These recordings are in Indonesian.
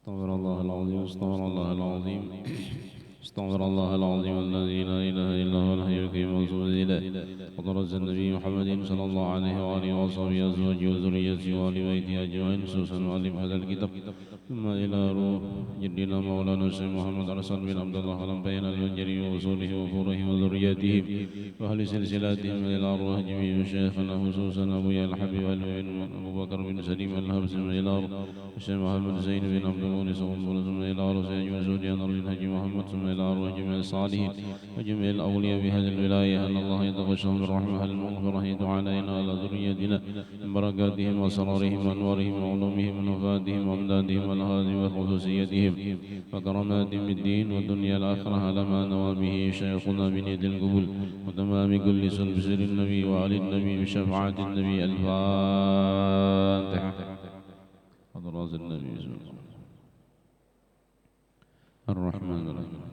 استغفر الله العظيم استغفر الله العظيم استغفر الله العظيم الذي لا إله إلا هو الحي القيوم وأتوب إليه. وطرز النبي محمد صلى الله عليه وآله وصحبه أزواجه وذريته وآل بيته أجمعين خصوصا وألف هذا الكتاب ثم إلى روح جدنا مولانا الشيخ محمد أرسل بن عبد الله علم بين المنجري وأصوله وفوره وذريته وأهل سلسلاتهم إلى أرواح جميع شيخنا خصوصا أبويا الحبيب أبو بكر بن سليم الهبس إلى الشيخ محمد زين بن عبد المونس ثم إلى أرواح سيد وزوجي أنر الحج محمد ثم إلى أرواح جميع الصالحين وجميع الأولياء بهذه الولاية أن الله يتغشهم بالرحمة المغفرة علينا على ذريتنا من بركاتهم وسرارهم وأنوارهم وعلومهم ونفاتهم وأمدادهم والهادي وخصوصيتهم وكرامات الدين والدنيا الآخرة على ما نوى به شيخنا بنية القبول وتمام كل سر النبي وآل النبي بشفاعة النبي الفاتحة. حضرات النبي الرحمن الرحيم.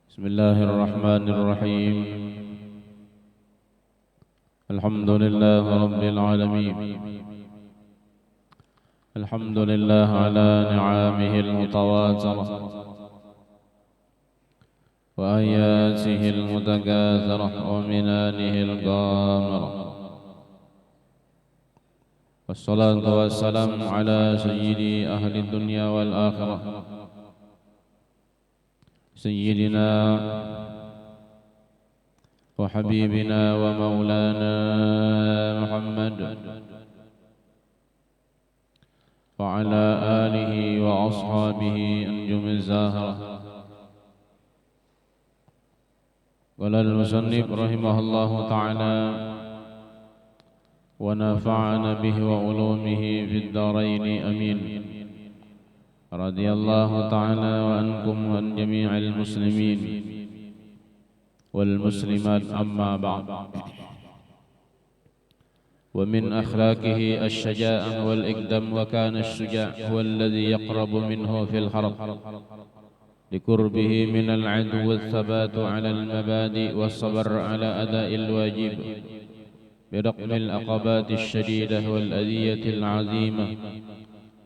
بسم الله الرحمن الرحيم. الحمد لله رب العالمين. الحمد لله على نعمه المتواترة وآياته المتكاثرة ومنانه الغامرة، والصلاة والسلام على سيد أهل الدنيا والآخرة سيدنا وحبيبنا ومولانا محمد وعلى آله وأصحابه أنجم الزاهرة. قال المصنف رحمه الله تعالى: ونفعنا به وعلومه في الدارين آمين. رضي الله تعالى عنكم وعن جميع المسلمين والمسلمات، أما بعد. ومن أخلاقه الشجاعة والإقدام، وكان الشجاع هو الذي يقرب منه في الحرب لقربه من العدو، والثبات على المبادئ والصبر على أداء الواجب برغم العقبات الشديدة والأذية العظيمة،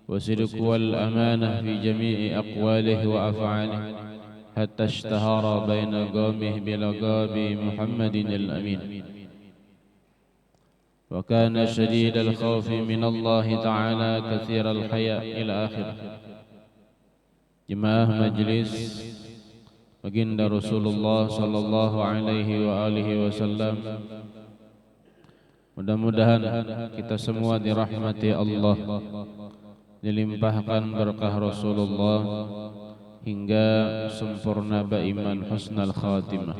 والصدق والأمانة في جميع أقواله وأفعاله، حتى اشتهر بين قومه بلقب محمد الأمين. وكان شديد الخوف من الله تعالى كثير الحياء إلى آخره. Jemaah majlis baginda Rasulullah sallallahu alaihi wa alihi wasallam, mudah-mudahan kita semua dirahmati Allah, dilimpahkan berkah Rasulullah hingga sempurna beriman husnul khatimah.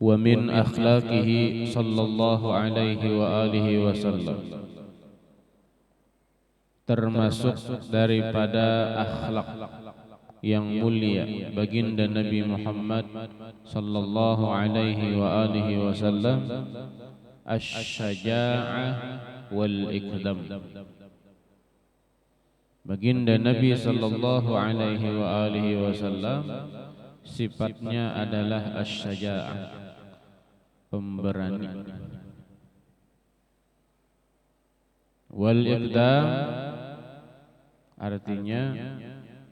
Wa min akhlaqihi sallallahu alaihi wa alihi wasallam, termasuk daripada akhlak yang mulia baginda Nabi Muhammad sallallahu alaihi wa alihi wasallam, asy-syaja'ah wal iqdam. Baginda Nabi sallallahu alaihi wa alihi wasallam sifatnya adalah asy-syaja'ah, pemberani. Wal iqdam artinya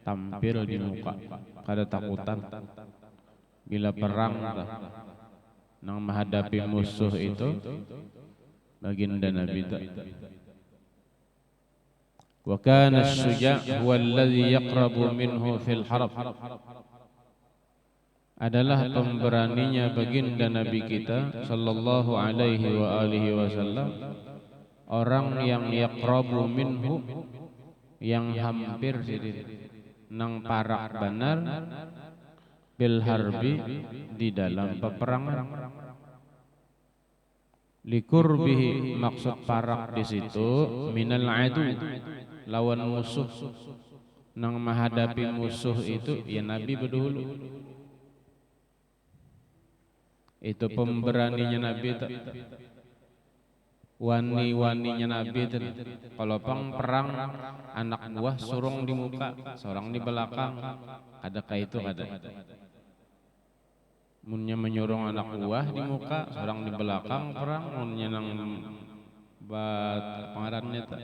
tampil di muka, kada takutan bila perang nang menghadapi musuh itu baginda Nabi. Wa kana asy-syuja' huwa alladhi yaqrabu minhu fil harb, adalah pemberaninya baginda Nabi kita sallallahu alaihi wa alihi wasallam, orang yang yaqrabu minhu, yang hampir nang parak benar, bil harbi, di dalam peperangan. Likurbihi, maksud parak di situ minal adu, lawan musuh. Nang menghadapi musuh itu ya Nabi berdahulu. Itu pemberaninya Nabi. wani-waninya Nabi itu kalau perang anak buah surung di muka, seorang di belakang, ada kayak itu kada. Munnya menyurung anak buah di muka, seorang di belakang perang, munnya nang pengarannya tak.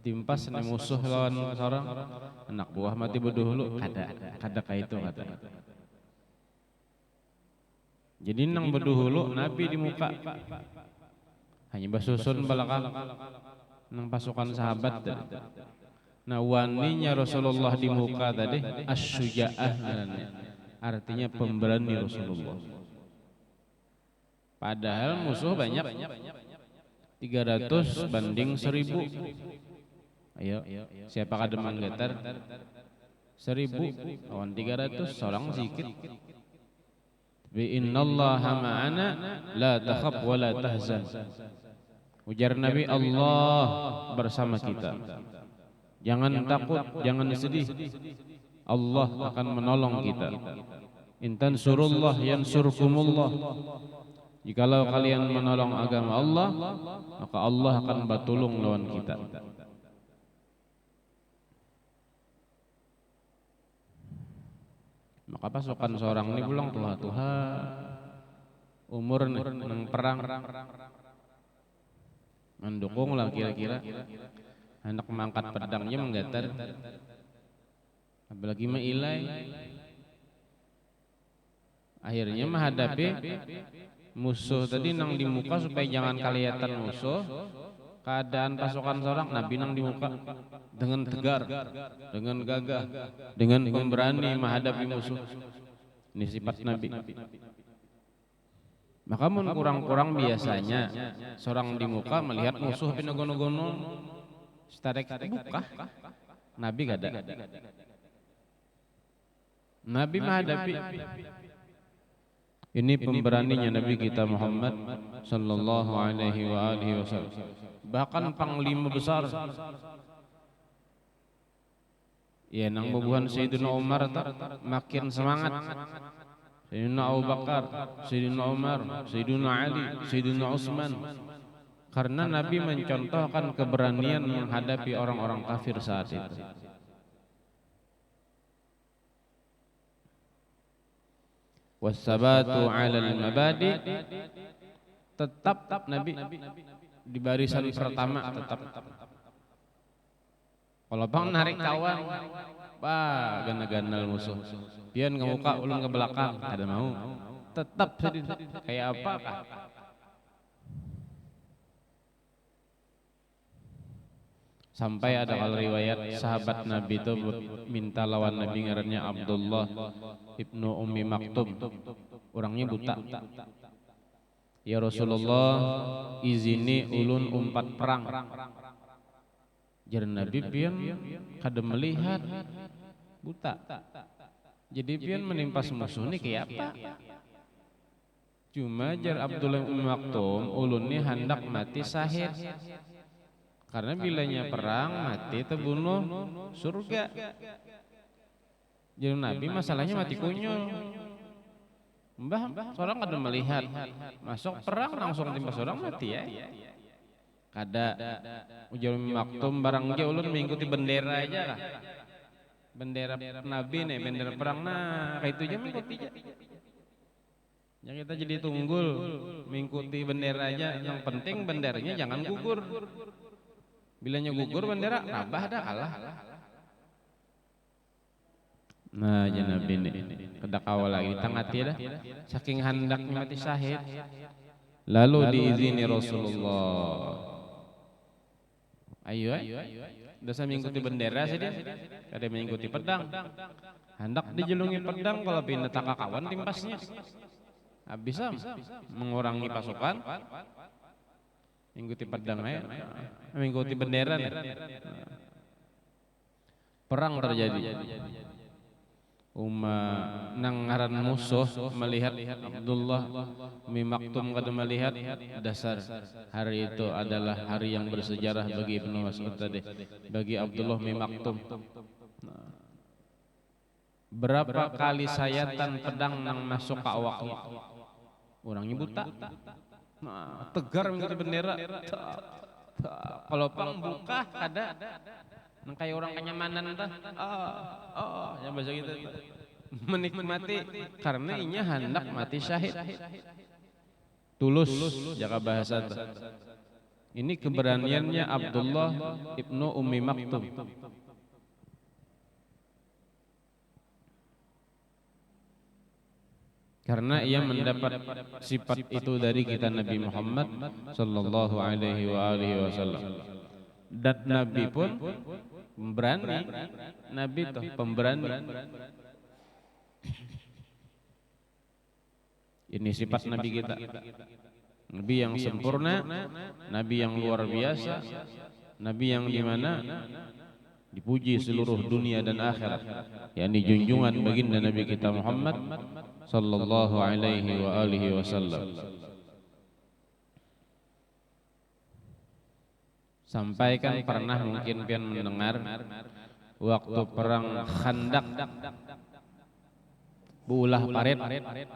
Timpas nih musuh lawan seorang anak buah mati berdahulu, kada kayak itu kada. Jadi nang berdahulu Nabi di muka. Hanya basusun belakang nang pasukan sahabat. Nah waninya Rasulullah di muka tadi as-syuja'ah namanya. Artinya pemberani Rasulullah. Padahal musuh banyak 300 banding 1000. Ayo, siapa kada manggetar 1000 lawan 300 seorang sedikit. Bi innallaha ma'ana la takhaf wa la tahzan. Ujar Nabi, Allah bersama kita. Jangan takut, jangan sedih. Allah akan menolong kita. In tansurullah yansurkumullah. Jikalau kalian menolong agama Allah, maka Allah akan batulung lawan kita. Maka pasukan seorang ini pulang Tuhan umur nang perang mendukung lah kira-kira hendak mengangkat pedangnya menggetar, apalagi mailai. Akhirnya menghadapi musuh tadi nang di muka supaya jangan kelihatan musuh. Keadaan pasukan seorang Nabi nang di muka dengan tegar, dengan gagah, dengan pemberani menghadapi musuh. Ini sifat Nabi. Maka mun kurang-kurang biasanya seorang di muka melihat musuh pinogono-gono starek buka. Nabi kada. Nabi menghadapi. Ini pemberaninya Nabi kita Muhammad sallallahu alaihi wa alihi wasallam. Bahkan panglima besar. Ya nang bubuhan Sayyidina Umar makin semangat. Sayyidina Abu Bakar, Sayyidina Umar, Sayyidina Ali, Sayyidina Utsman. Karena Nabi mencontohkan keberanian menghadapi orang-orang kafir saat itu. Wassabatu 'alal mabadi, tetap Nabi di barisan pertama tetap. Kalau bang narik kawan, gana-ganal musuh. Pian ke muka ulun ke belakang, ada mau. Tetap kayak apa kah? Sampai ada kalau riwayat sahabat Nabi itu minta lawan Nabi ngarannya Abdullah ibnu Ummi Maktum. Orangnya buta. Ya Rasulullah, izini ulun umpat perang. Jar Nabi pian kada melihat buta. Jadi pian menimpas musuh ini kayak apa? Cuma jar Abdullah bin Maktum ulun ini hendak mati syahid. Karena bilanya perang mati terbunuh surga. Jadi Nabi masalahnya mati kunyul. Mbah, seorang kada melihat masuk perang langsung timpas orang mati ya. Kada ujar Maktum barang dia ulun mengikuti bendera aja lah. Bendera Nabi nih, bendera perang nah kayak itu aja mengikuti aja. Yang kita jadi tunggul mengikuti bendera aja, yang penting benderanya jangan gugur. Bilanya gugur bendera nambah dah kalah. Nah aja Nabi nih kedak awal lagi tangati dah saking handaknya mati syahid. Lalu diizini Rasulullah. Ayo, dosa mengikuti bendera saja, kada mengikuti pedang. Hendak dijulungi pedang kalau pindah kawan timpasnya. Bisa mengurangi pasukan. Mengikuti pedang aja, mengikuti bendera nih. Perang terjadi. Nang ngaran musuh melihat Abdullah bin Maktum kada melihat dasar hari itu adalah hari yang bersejarah bagi Ibnu Mas'ud tadi, bagi Abdullah bin Maktum. Berapa kali sayatan pedang nang masuk ke awaknya, orangnya buta. Nah, tegar menjadi bendera. Kalau pang buka ada nang kayak orang kenyamanan tah. Ya bahasa gitu. Menikmati karena inya hendak mati syahid. Tulus jaga bahasa tah. Ini keberaniannya Abdullah ibnu Ummi Maktum. Karena ia mendapat sifat itu dari kita Nabi Muhammad sallallahu alaihi wasallam. Dan Nabi pun pemberani, Nabi toh pemberani. Ini sifat Nabi kita. Nabi yang sempurna, Nabi yang luar biasa, Nabi yang dimana dipuji seluruh dunia dan akhirat, yakni junjungan baginda Nabi kita Muhammad sallallahu alaihi wasallam. Sampai kan pernah mungkin pian mendengar waktu perang Khandaq, buulah parit,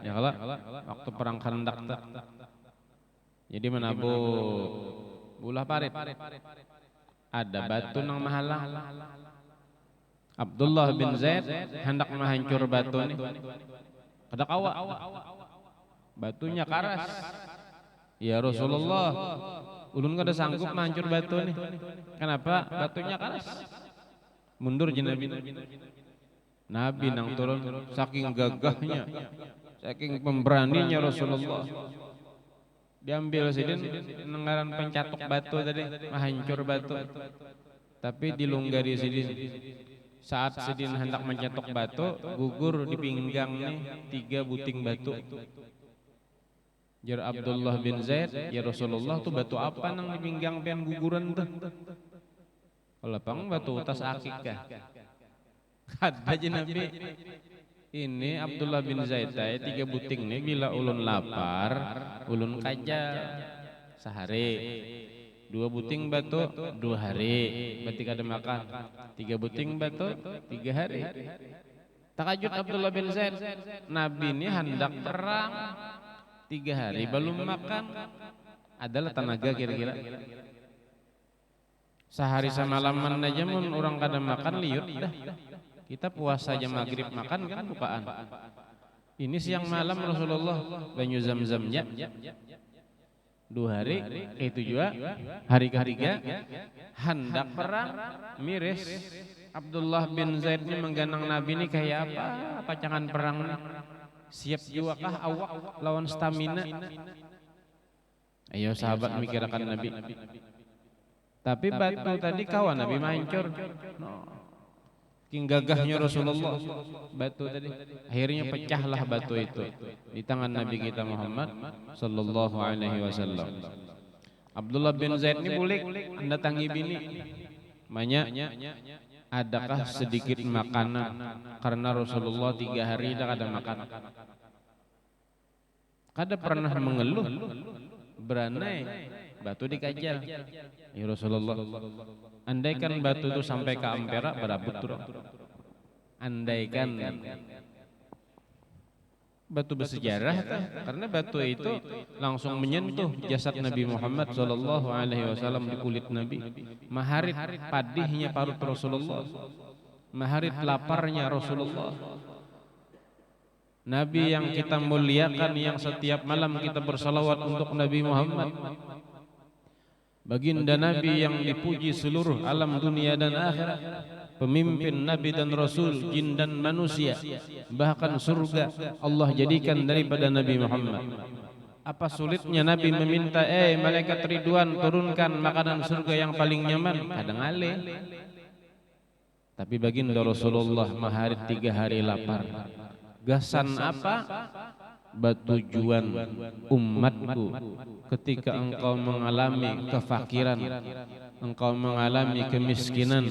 ya kalau waktu perang Khandaq, jadi menabu buulah parit, ada batu nang mahalang. Abdullah bin Zaid hendak menghancur batu ini, kada kawa, batunya karas. Ya Rasulullah, ulun kada sanggup menghancur batu ini. Kenapa? Batunya keras. Mundur je Nabi. Nabi nang turun saking gagahnya, saking pemberaninya Rasulullah. Diambil sidin nengaran pencatuk batu tadi, menghancur batu. Tapi dilunggari sidin. Saat sidin hendak mencetok batu, gugur di pinggang nih 3 buting batu. Jar Abdullah bin Zaid, ya Rasulullah tuh batu apa nang di pinggang pian guguran tuh? Kalau pang batu tas akikah. Kada je Nabi. Ini Abdullah bin Zaid 3 buting nih bila ulun lapar, ulun kaja sehari. 2 buting batu 2 hari, berarti kada makan. 3 buting batu 3 hari. Takajud Abdullah bin Zaid, Nabi ini hendak perang 3 hari belum makan, adalah tenaga kira-kira. Sehari semalaman aja mun orang kada makan liut dah. Kita puasa aja maghrib makan kan bukaan. Ini siang malam Rasulullah banyu zam-zamnya 2 hari, itu juga hari ketiga hendak perang miris. Abdullah bin Zaid ini mengganang Nabi ini kayak apa? Pacangan perang ini. Siap jiwakah awak lawan stamina? Ayo sahabat mikirkan Nabi. Tapi batu tadi kawan Nabi mancur. King gagahnya Rasulullah batu tadi. Akhirnya pecahlah batu itu di tangan Nabi kita Muhammad sallallahu alaihi wasallam. Abdullah bin Zaid ini bulik mendatangi bini. Banyak, adakah sedikit makanan? Karena Rasulullah 3 hari dah kada makan. Kada pernah mengeluh, beranai batu dikajal. Ya Rasulullah, andaikan batu itu sampai ke Ampera berabut turun. Andaikan batu bersejarah karena batu itu langsung menyentuh jasad Nabi Muhammad sallallahu alaihi wasallam di kulit Nabi. Maharit padihnya parut Rasulullah. Maharit laparnya Rasulullah. Nabi yang kita muliakan, yang setiap malam kita bersalawat untuk Nabi Muhammad. Baginda Nabi yang dipuji seluruh alam dunia dan akhirat. Pemimpin Nabi dan Rasul, jin dan manusia. Bahkan surga Allah jadikan daripada Nabi Muhammad. Apa sulitnya Nabi meminta, malaikat Ridwan turunkan makanan surga yang paling nyaman? Kadang alih. Tapi baginda Rasulullah maharit 3 hari lapar. Gasan apa? Batujuan umatku ketika engkau mengalami kefakiran, engkau mengalami kemiskinan,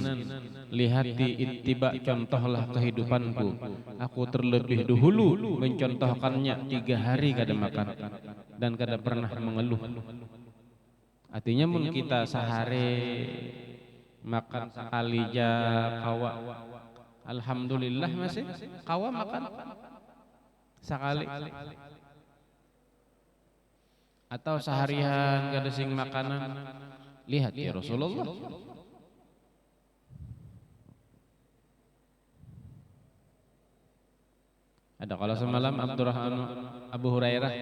lihati ittiba, contohlah kehidupanku. Aku terlebih dahulu mencontohkannya 3 hari kada makan dan kada pernah mengeluh. Artinya mun kita sehari makan sekali ja kawa, alhamdulillah masih kawa makan sekali. atau seharian gak ada sing makanan. Lihat ya Rasulullah. Ada kalau semalam Abdurrahman Abu Hurairah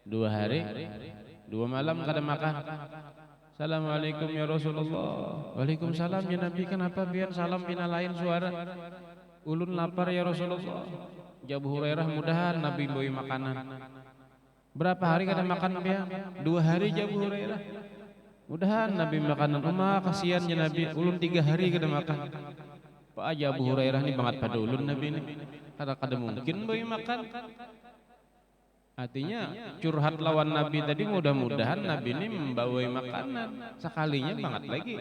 2 hari 2 malam kada makan. Assalamualaikum ya Rasulullah. Waalaikumsalam ya Nabi. Kenapa biar salam pina lain suara? Ulun lapar ya Rasulullah. Ya Abu Hurairah mudahan Nabi boi makanan. Berapa hari kada makan biar? 2 hari ya Abu Hurairah. Mudahan Nabi makanan. Kasihan ya Nabi. Ulun 3 hari kada makan. Pak aja Abu Hurairah ni banget pada ulun Nabi ni. Kada mungkin boi makan. Artinya curhat lawan Nabi tadi mudah-mudahan Nabi ini membawai makanan. Sekalinya banget lagi.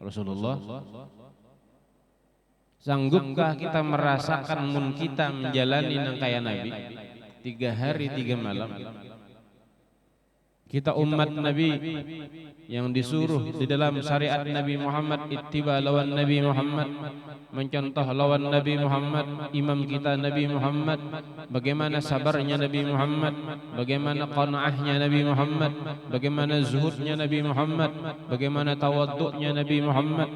Rasulullah, sanggupkah kita merasakan mun kita menjalani nang kaya Nabi 3 hari 3 malam? Kita umat Nabi yang disuruh di dalam syariat Nabi Muhammad ittiba lawan Nabi Muhammad, mencontoh lawan Nabi Muhammad, imam kita Nabi Muhammad, bagaimana sabarnya Nabi Muhammad, bagaimana qanaahnya Nabi Muhammad, bagaimana zuhudnya Nabi Muhammad, bagaimana tawaddu'nya Nabi Muhammad.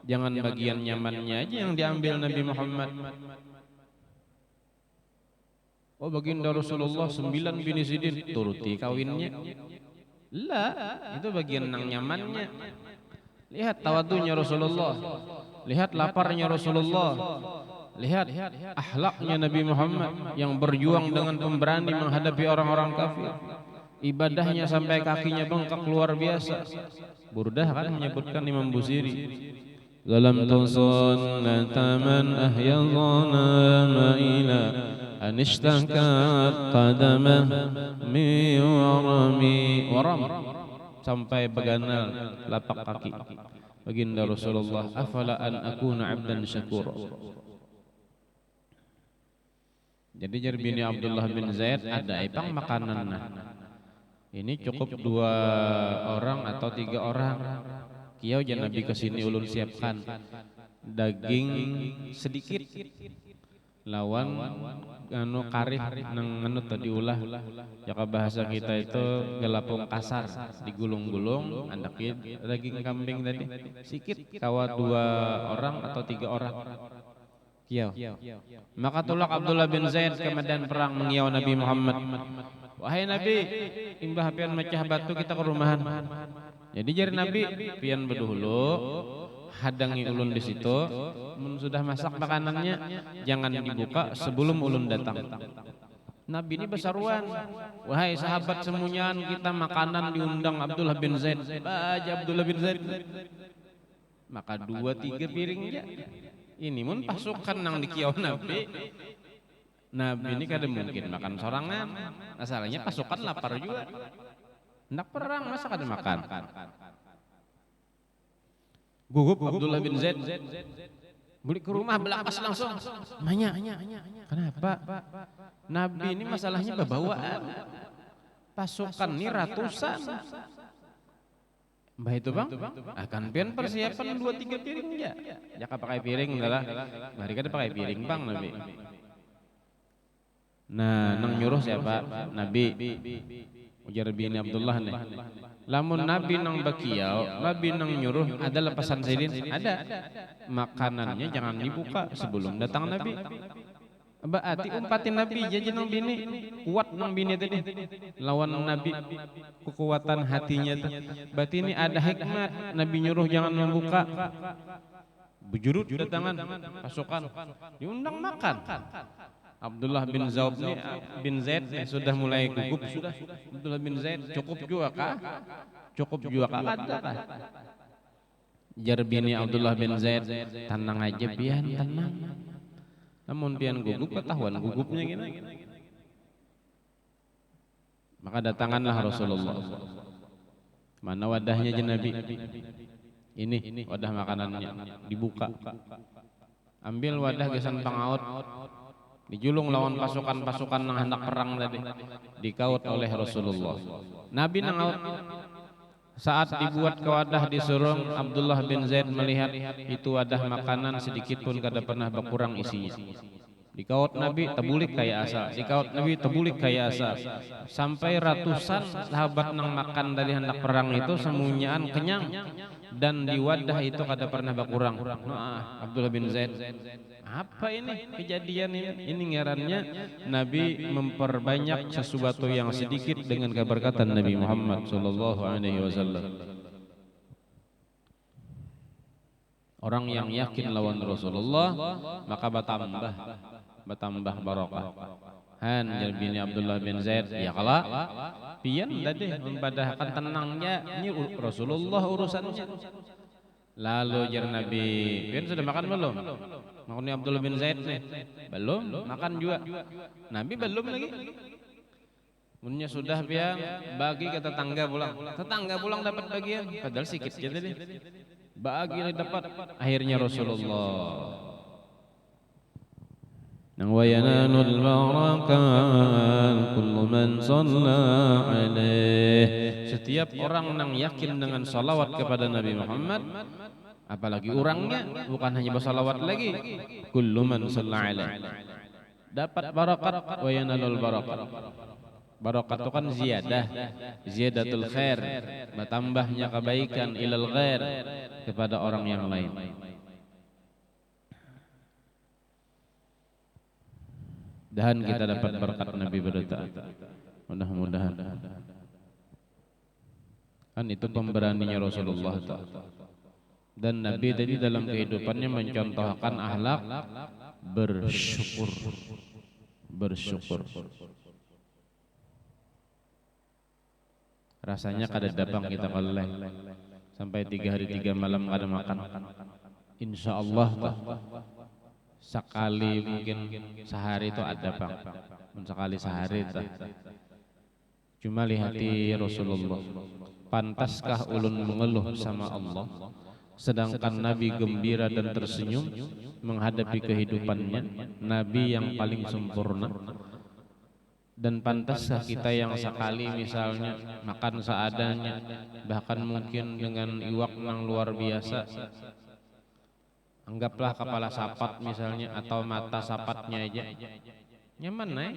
Jangan bagian nyamannya aja yang diambil Nabi Muhammad. Oh baginda Rasulullah 9 bini sidin turuti kawinnya. Lah, itu bagian nang nyamannya. Lihat tawadunya Rasulullah. Lihat laparnya Rasulullah. Lihat akhlaknya Nabi Muhammad yang berjuang dengan pemberani menghadapi orang-orang kafir. Ibadahnya sampai kakinya bengkak luar biasa. Burdah kan menyebutkan Imam Busiri. Zalamtu sunnata man ahya dhanama ila anishtakat qadamah mi waram sampai beganal lapak kaki. Baginda Rasulullah, afala an akuna abdan syakura. Jadi jar bini Abdullah bin Zaid ada ipang makanan. Ini cukup 2 orang atau 3 orang. Kiau jan Nabi kesini ulun siapkan daging sedikit lawan anu karih nang anu tadi ulah jaka bahasa kita itu gelapung kasar digulung-gulung andakin daging kambing tadi sikit kawa 2 orang atau 3 orang kiau. Maka tulak Abdullah bin Zaid ke medan perang mengiau Nabi Muhammad. Wahai Nabi, imbah pian mecah batu kita ke rumahan. Jadi jari Nabi pian berdahulu hadangi ulun di situ, sudah masak makanannya jangan dibuka sebelum ulun datang. Nabi ini besaruan, wahai sahabat semuanya kita makanan diundang Abdullah bin Zaid. Baca Abdullah bin Zaid. Maka 2-3 piring ya. Ini mun pasukan nang dikiau Nabi. Nabi ini kada mungkin makan sorangan. Masalahnya pasukan lapar juga. Hendak perang masa kada makan. Gugup Abdullah bin Zaid balik ke rumah belakas langsung. Nanya, kenapa? Nabi ini masalahnya bebawaan. Pasukan ini ratusan. Mbah itu bang, akan pian persiapan 2-3 piring ya. Jaka pakai piring adalah, mari kada pakai piring bang Nabi. Nah, nang nyuruh siapa? Nabi. Ujar bini Abdullah nih. Lamun Nabi nang bakiau, Nabi nang nyuruh ada lepasan sidin, ada. Makanannya jangan dibuka sebelum datang Nabi. Berarti umpatin Nabi jadi nang bini kuat nang bini tadi lawan Nabi kekuatan hatinya tuh. Berarti ini ada hikmat Nabi nyuruh jangan membuka. Bujurut datangan pasukan diundang makan. Abdullah bin Zaid sudah mulai gugup sudah. Abdullah bin Zaid cukup juga kah? Cukup juga kah? Ada kah? Jar bini Abdullah bin Zaid tenang aja pian tenang. Namun pian gugup ketahuan gugupnya gini. Maka datanganlah Rasulullah. Mana wadahnya je Nabi? Ini wadah makanannya dibuka. Ambil wadah gesan pangaut. Dijulung lawan pasukan-pasukan nang hendak perang tadi. Dikaut oleh Rasulullah. Nabi nangaut. Saat dibuat ke wadah disurung, Abdullah bin Zaid melihat itu wadah makanan sedikit pun kada pernah berkurang isinya. Dikaut Nabi tabulik kayak asa, dikaut Nabi tabulik kayak asa. Sampai ratusan sahabat nang makan dari hendak perang itu semunyaan kenyang dan di wadah itu kada pernah berkurang. Nah, Abdullah bin Zaid. Apa ini kejadian ini? Ini ngarannya Nabi memperbanyak sesuatu yang sedikit dengan keberkatan Nabi Muhammad sallallahu alaihi wasallam. Orang yang yakin lawan Rasulullah maka bertambah barokah. Han bin Abdullah bin Zaid ya kala pian tadi mempadahkan tenangnya ini Rasulullah urusannya. Lalu jar Nabi, pian sudah makan belum? Makan Abdullah bin Zaid nih. Belum, makan juga. Nabi belum lagi. Munnya sudah pian bagi ke tetangga pulang. Tetangga pulang dapat bagian padahal sedikit aja tadi. Bagi dapat akhirnya Rasulullah وينال البركات كل من صلى عليه. Setiap orang yang yakin dengan salawat kepada Nabi Muhammad, apalagi orangnya bukan hanya bersalawat lagi, kullu man shalla alaihi dapat barakat wa yanalul barakat. Barakat itu kan ziyadah, ziyadatul khair, bertambahnya kebaikan ilal ghair kepada orang yang lain. Dan kita dapat berkat Nabi bertaat. Mudah-mudahan. Kan itu pemberaninya Rasulullah. Dan Nabi tadi dalam kehidupannya mencontohkan akhlak bersyukur. Bersyukur. Rasanya kada dabang kita kaleh sampai 3 hari 3 malam kada makan. Insya Allah sekali mungkin sehari itu ada bang, sekali sehari itu. Cuma lihati Rasulullah, pantaskah ulun mengeluh sama Allah, sedangkan Nabi gembira dan tersenyum menghadapi kehidupannya, Nabi yang paling sempurna. Dan pantaskah kita yang sekali misalnya makan seadanya, bahkan mungkin dengan iwak yang luar biasa, anggaplah kepala sapat misalnya atau mata sapatnya aja nyaman naik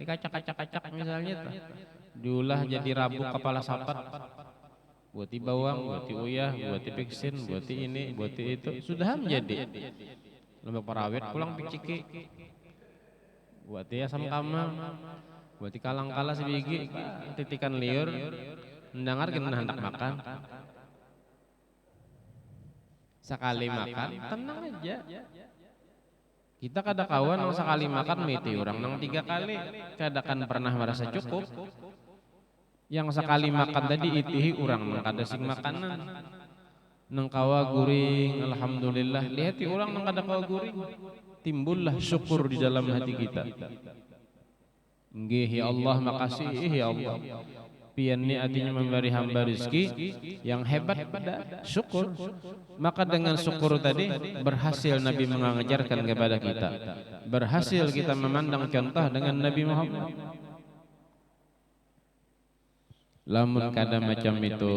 dikacak-kacak misalnya tuh. Diulah jadi rabuk kepala sapat, buat bawang, buat uyah, buat piksin, buat ini, buat itu, sudah menjadi lembek parawit pulang piciki, buat asam kamang, buat kalang-kala sebiji, titikan liur, mendengar kita hendak makan. Sekali makan tenang aja. Kita kada kawan nang sekali makan miti orang nang 3 kali kada kan pernah merasa cukup. Yang sekali makan tadi itihi orang nang kada sing makanan. Nang kawa guring alhamdulillah, lihati orang nang kada kawa guring. Timbullah syukur di dalam hati kita. Nggih ya Allah, makasih ya Allah. Pian ni artinya memberi hamba rizki yang hebat pada syukur. Maka dengan syukur tadi berhasil Nabi mengajarkan kepada kita, berhasil kita memandang contoh dengan Nabi Muhammad. Lamun kada macam itu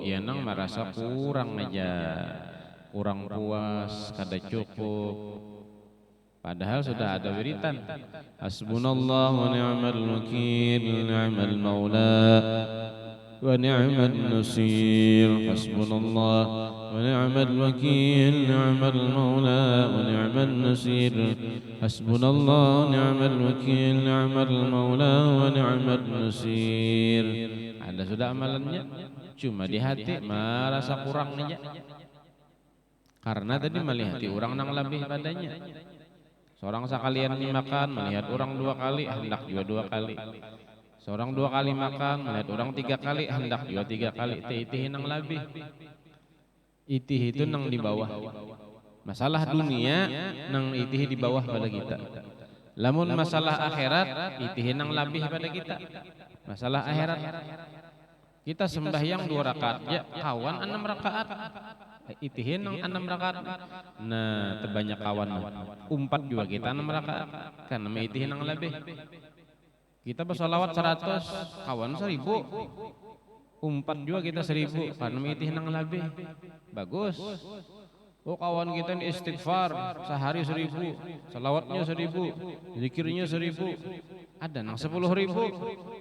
ya nang merasa kurang aja, kurang puas, kada cukup. Padahal sudah ada wiritan. Hasbunallah wa ni'mal wakil, ni'mal maula wa ni'mal nasir. Hasbunallah wa ni'mal wakil, ni'mal maula wa ni'mal nasir. Hasbunallah ni'mal wakil, ni'mal maula wa ni'mal nasir. Ada sudah amalannya, cuma di hati merasa kurang aja. Karena tadi melihati orang nang lebih padanya. Seorang sekalian makan melihat orang 2 kali hendak juga 2 kali. Seorang 2 kali makan melihat orang 3 kali hendak juga 3 kali. Itih nang lebih. Itih itu nang di bawah. Masalah dunia nang itih di bawah pada kita. Lamun masalah akhirat itih nang lebih pada kita. Masalah akhirat kita sembahyang 2 rakaat ya kawan 6 rakaat. Itihin nang 6 rakaat. Nah, terbanyak kawan. Umpat juga kita 6 rakaat. Karena itihin nang lebih. Kita bersolawat 100, kawan 1000. Umpat juga kita 1000 karena itihin nang lebih. Bagus. Oh kawan kita ini istighfar sehari 1000, salawatnya 1000, zikirnya 1000, ada nang 10.000,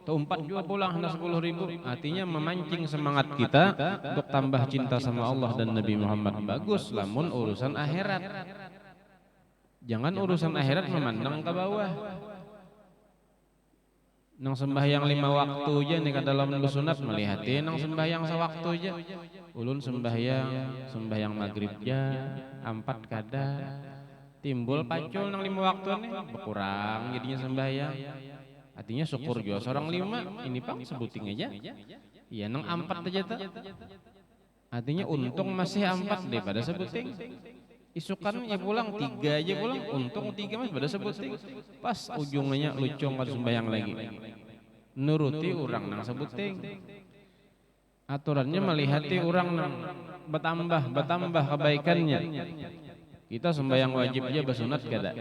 atau 4 juga pulang nang 10.000. Artinya memancing semangat kita untuk tambah cinta sama Allah dan Nabi Muhammad. Bagus, lamun urusan akhirat. Jangan urusan akhirat memandang ke bawah. Nang sembahyang 5 waktu aja nih kada dalam sunat melihatin nang sembahyang sewaktu aja. Ulun sembahyang maghrib aja 4 kada. Timbul pacul nang 5 waktu nih berkurang jadinya sembahyang. Artinya syukur juga seorang 5 ini pang sebuting aja. Iya nang 4 aja tak. Artinya untung masih 4 daripada sebuting. Isukan ya pulang 3 aja pulang, untung 3 mas pada sebuting. Pas ujungnya lucung kada sembahyang lagi. Nuruti orang nang sebuting. Aturannya melihati orang nang bertambah kebaikannya. Kita sembahyang wajib aja bersunat kada.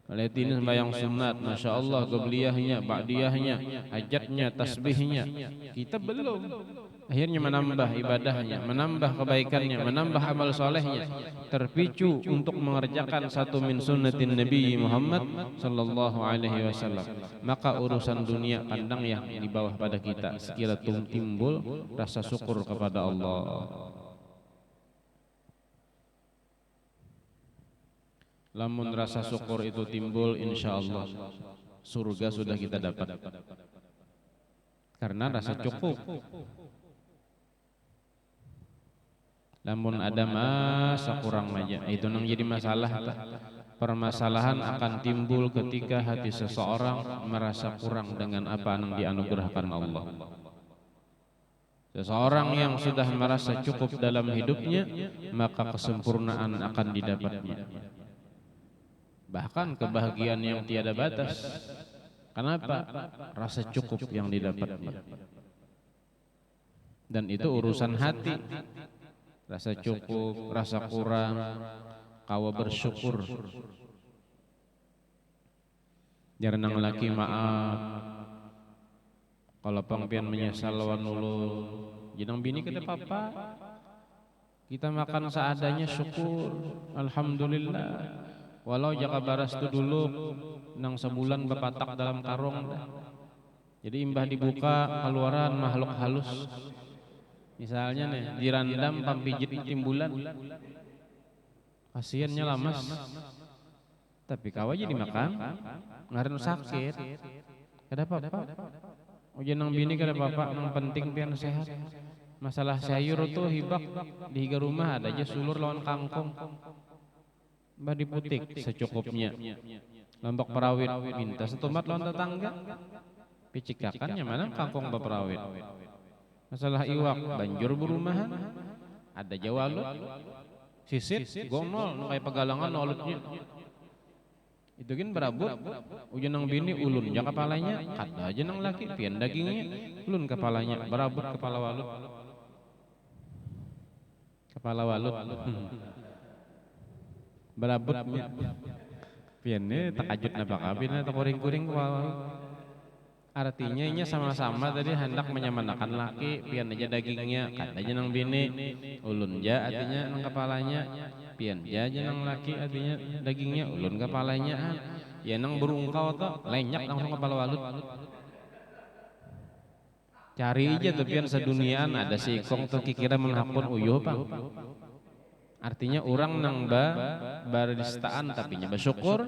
Melihati ini sembahyang sunat, masya Allah qabliyahnya, ba'diyahnya, hajatnya, tasbihnya. Kita belum. Akhirnya menambah ibadahnya, menambah kebaikannya, menambah amal solehnya, terpicu untuk mengerjakan satu min sunnatin Nabi Muhammad sallallahu alaihi wasallam. Maka urusan dunia pandang yang di bawah pada kita, sekira timbul rasa syukur kepada Allah. Lamun rasa syukur itu timbul, insya Allah surga sudah kita dapat. Karena rasa cukup. Lamun ada masa kurang aja, itu nang jadi masalah. Permasalahan akan timbul ketika hati seseorang merasa kurang dengan apa yang dianugerahkan Allah. Seseorang yang sudah merasa cukup dalam hidupnya, maka kesempurnaan akan didapatnya. Bahkan kebahagiaan yang tiada batas. Kenapa? Rasa cukup yang didapatnya. Dan itu urusan hati. Rasa cukup, rasa kurang, kawa bersyukur. Jarang laki maaf. Kalau pangpian menyesal lawan ulun, jenang bini kada apa-apa. Kita makan seadanya syukur, alhamdulillah. Walau jaka baras tu dulu nang sebulan bepatak dalam karung. Jadi imbah dibuka keluaran makhluk halus. Misalnya nih dirandam pampijit timbulan, kasiannya lamas, tapi kawa jadi makan, ngaran sakit, kada apa-apa. Ujian nang bini kada apa-apa, nang penting pian sehat. Masalah sayur tuh hibak di higa rumah ada aja sulur lawan kangkung, mbah diputik secukupnya. Lombok perawit minta setumat lawan tetangga, picikakannya mana kangkung beperawit. Masalah iwak banjur berumahan, ada jawalut, sisit, gomol, nu kayak pegalangan olutnya. Itu kan berabut, ujian nang bini ulun ya kepalanya, kada aja nang laki, pian dagingnya, ulun kepalanya, berabut kepala walut. Kepala walut. Berabutnya. Piannya takajut napa kabin atau kuring-kuring kepala walut. Artinya ini sama-sama tadi hendak menyamanakan laki, pian aja dagingnya, kada aja nang bini, ulun ja artinya nang kepalanya, pian ja aja nang laki artinya dagingnya, ulun kepalanya, ya nang berungkau tuh lenyak langsung kepala walut. Cari aja tuh pian seduniaan ada si ikong tuh kikira menghapun uyuh pang. Artinya orang nang baristaan tapi nya bersyukur.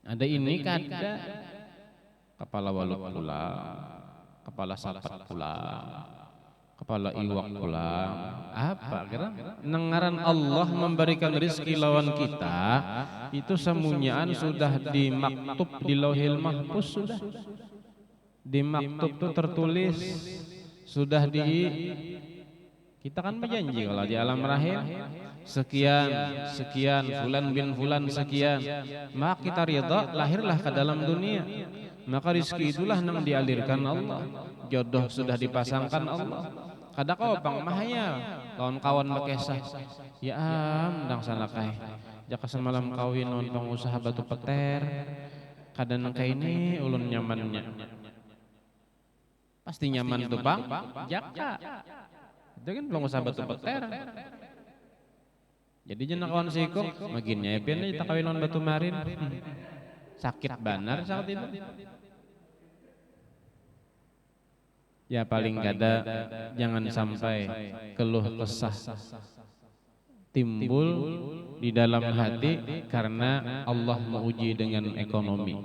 Ada ini kada. Kepala walut pula, kepala sapat pula, kepala iwak pula. Apa kira? Nengaran Allah memberikan rezeki lawan kita, itu semuanyaan sudah dimaktub di Lauhil Mahfuz sudah. Di maktub itu tertulis sudah kita kan berjanji kalau di alam rahim sekian fulan bin fulan sekian, maka kita ridha lahirlah ke dalam dunia. Maka rizki itulah yang dialirkan Allah. Jodoh sudah dipasangkan Allah. Kada kau pang mahaya kawan-kawan bekesah. Ya ndang sanakai. Jaka semalam kawin non pengusaha batu peter. Kada nang ini ulun nyamannya. Pasti nyaman tuh bang. Jaka. Itu kan pengusaha batu peter. Jadi jenah kawan sikuk makin nyepin aja takawinon batu marin. Sakit banar saat itu. Ya paling kada jangan sampai keluh kesah timbul di dalam hati karena Allah menguji dengan ekonomi.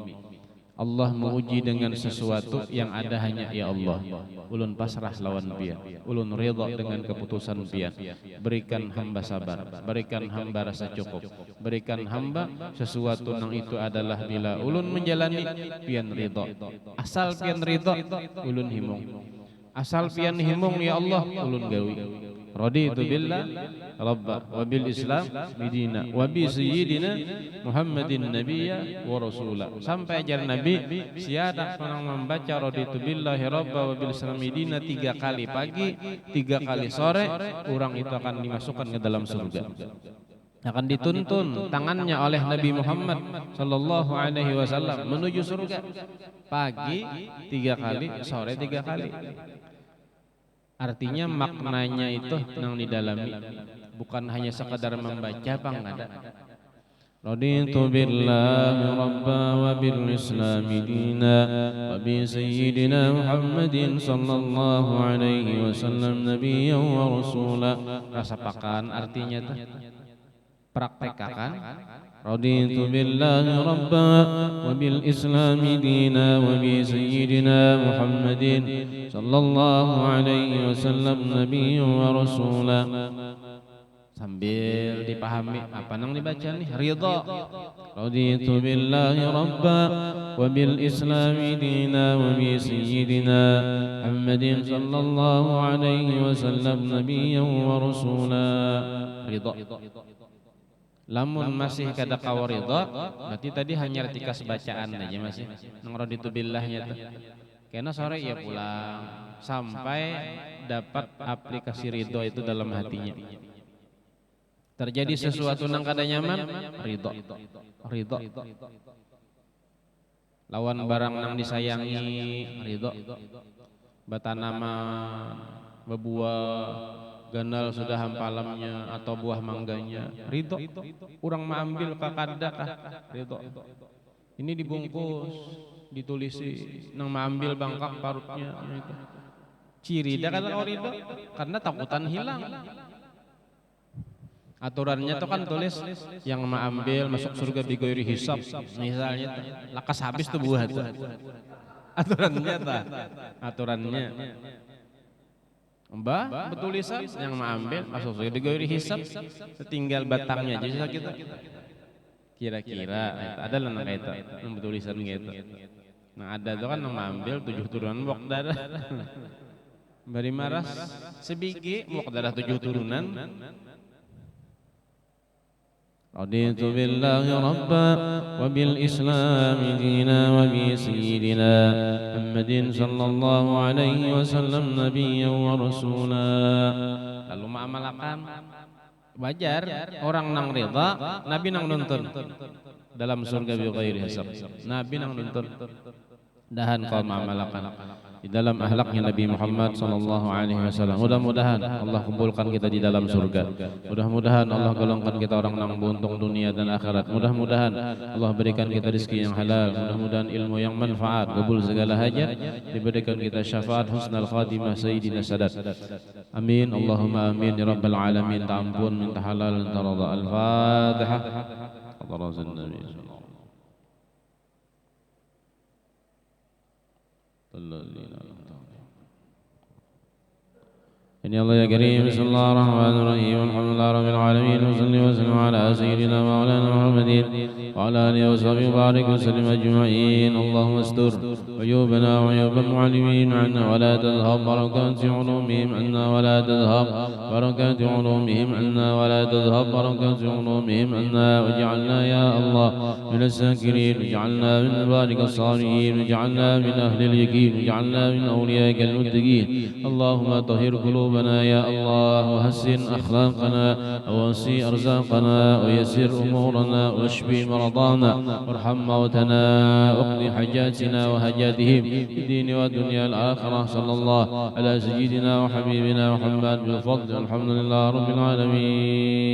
Allah menguji dengan sesuatu yang ada hanya ya Allah. Ulun pasrah lawan pian, ulun ridha dengan keputusan pian. Berikan hamba sabar, berikan hamba rasa cukup, berikan hamba sesuatu yang itu adalah bila ulun menjalani pian ridha. Asal pian ridha, ulun himung. Asal pian himung ya Allah, ulun gawi. Raditu billah rabba wa bil islam bidina wa bi sayyidina Muhammadin nabiyya wa rasula. Sampai ajar Nabi siapa yang membaca raditu billahi rabba wa bil islam bidina 3 kali pagi, 3 kali sore, orang itu akan dimasukkan ke dalam surga. Akan dituntun tangannya oleh Nabi Muhammad sallallahu alaihi wasallam menuju surga. Pagi 3 kali, sore 3 kali. Artinya maknanya itu yang didalami, bukan hanya sekadar membaca pangada. Raditu billahi rabba wa bil islami dina wa bi sayyidina Muhammadin sallallahu alaihi wasallam nabiyyan wa rasula. Rasapakan artinya itu, praktekakan. Raditu billahi rabba wa bil islami dina wa bi sayyidina Muhammadin sallallahu alaihi wasallam nabiyyan wa rasula. Sambil dipahami apa yang dibaca nih, ridha. Raditu billahi rabba wa bil islami dina wa bi sayyidina Muhammadin sallallahu alaihi wasallam nabiyyan wa rasula. Ridha. Lamun masih kada kawa ridha, berarti tadi hanya retikas bacaan aja masih nang raditu billahnya tuh. Karena sore ia pulang sampai dapat aplikasi ridha itu dalam hatinya. Terjadi sesuatu nang kada nyaman, ridha. Ridha. Lawan barang nang disayangi, ridha. Batanaman, bebuah, ganal sudah hampalamnya atau buah mangganya, ridho. Urang maambil kakada kah, ridho. Ini dibungkus, ditulisi, nang maambil bangkak parutnya. Itu. Ciri dah kata kau ridho, karena takutan hilang. Aturannya tuh kan tulis yang maambil masuk surga bigoiri hisab, misalnya lakas habis tuh buah tuh. Aturannya tak, aturannya. Mbah betulisan yang mengambil masuk surga digoiri hisab, tinggal batangnya aja kita. Kira-kira ada lah nang itu, yang betulisan gitu. Nah ada tuh kan yang mengambil 7 turunan wak darah. Bari maras sebigi wak darah 7 turunan. Raditu billahi rabba wa bil islami dina wa bi sayyidina Muhammadin sallallahu alaihi wasallam nabiyyan wa rasula. Lalu mengamalkan, wajar orang nang ridha, Nabi nang nuntun dalam surga bi ghairi hisab. Nabi nang nuntun dahan kau mengamalkan di dalam akhlaknya Nabi Muhammad sallallahu alaihi wasallam. Mudah-mudahan Allah kumpulkan kita di dalam surga. Mudah-mudahan Allah golongkan kita orang yang beruntung dunia dan akhirat. Mudah-mudahan Allah berikan kita rezeki yang halal. Mudah-mudahan ilmu yang manfaat, kabul segala hajat, diberikan kita syafaat husnul khatimah sayyidina sadat. Amin. Allahumma amin ya rabbal alamin. Ta'ampun minta halal minta radha. Al-Fatihah. Hadratin Nabi sallallahu إن الله يا كريم بسم الله الرحمن الرحيم الحمد لله رب العالمين وصلي وسلم على سيدنا مولانا محمد وعلى آله وصحبه وبارك وسلم أجمعين. اللهم استر عيوبنا وعيوب المعلمين عنا ولا تذهب بركات علومهم عنا ولا تذهب بركات علومهم عنا ولا تذهب بركات علومهم عنا واجعلنا يا الله من الساكرين واجعلنا من عبادك الصالحين واجعلنا من أهل اليقين واجعلنا من أوليائك المتقين. اللهم طهر قلوبنا يا الله وحسن أخلاقنا ووسع أرزاقنا ويسر أمورنا واشفي مرضانا وارحم موتنا واقض حاجاتنا وحاجاتهم في الدين والدنيا الآخرة. صلى الله على سيدنا وحبيبنا محمد بالفضل. الحمد لله رب العالمين.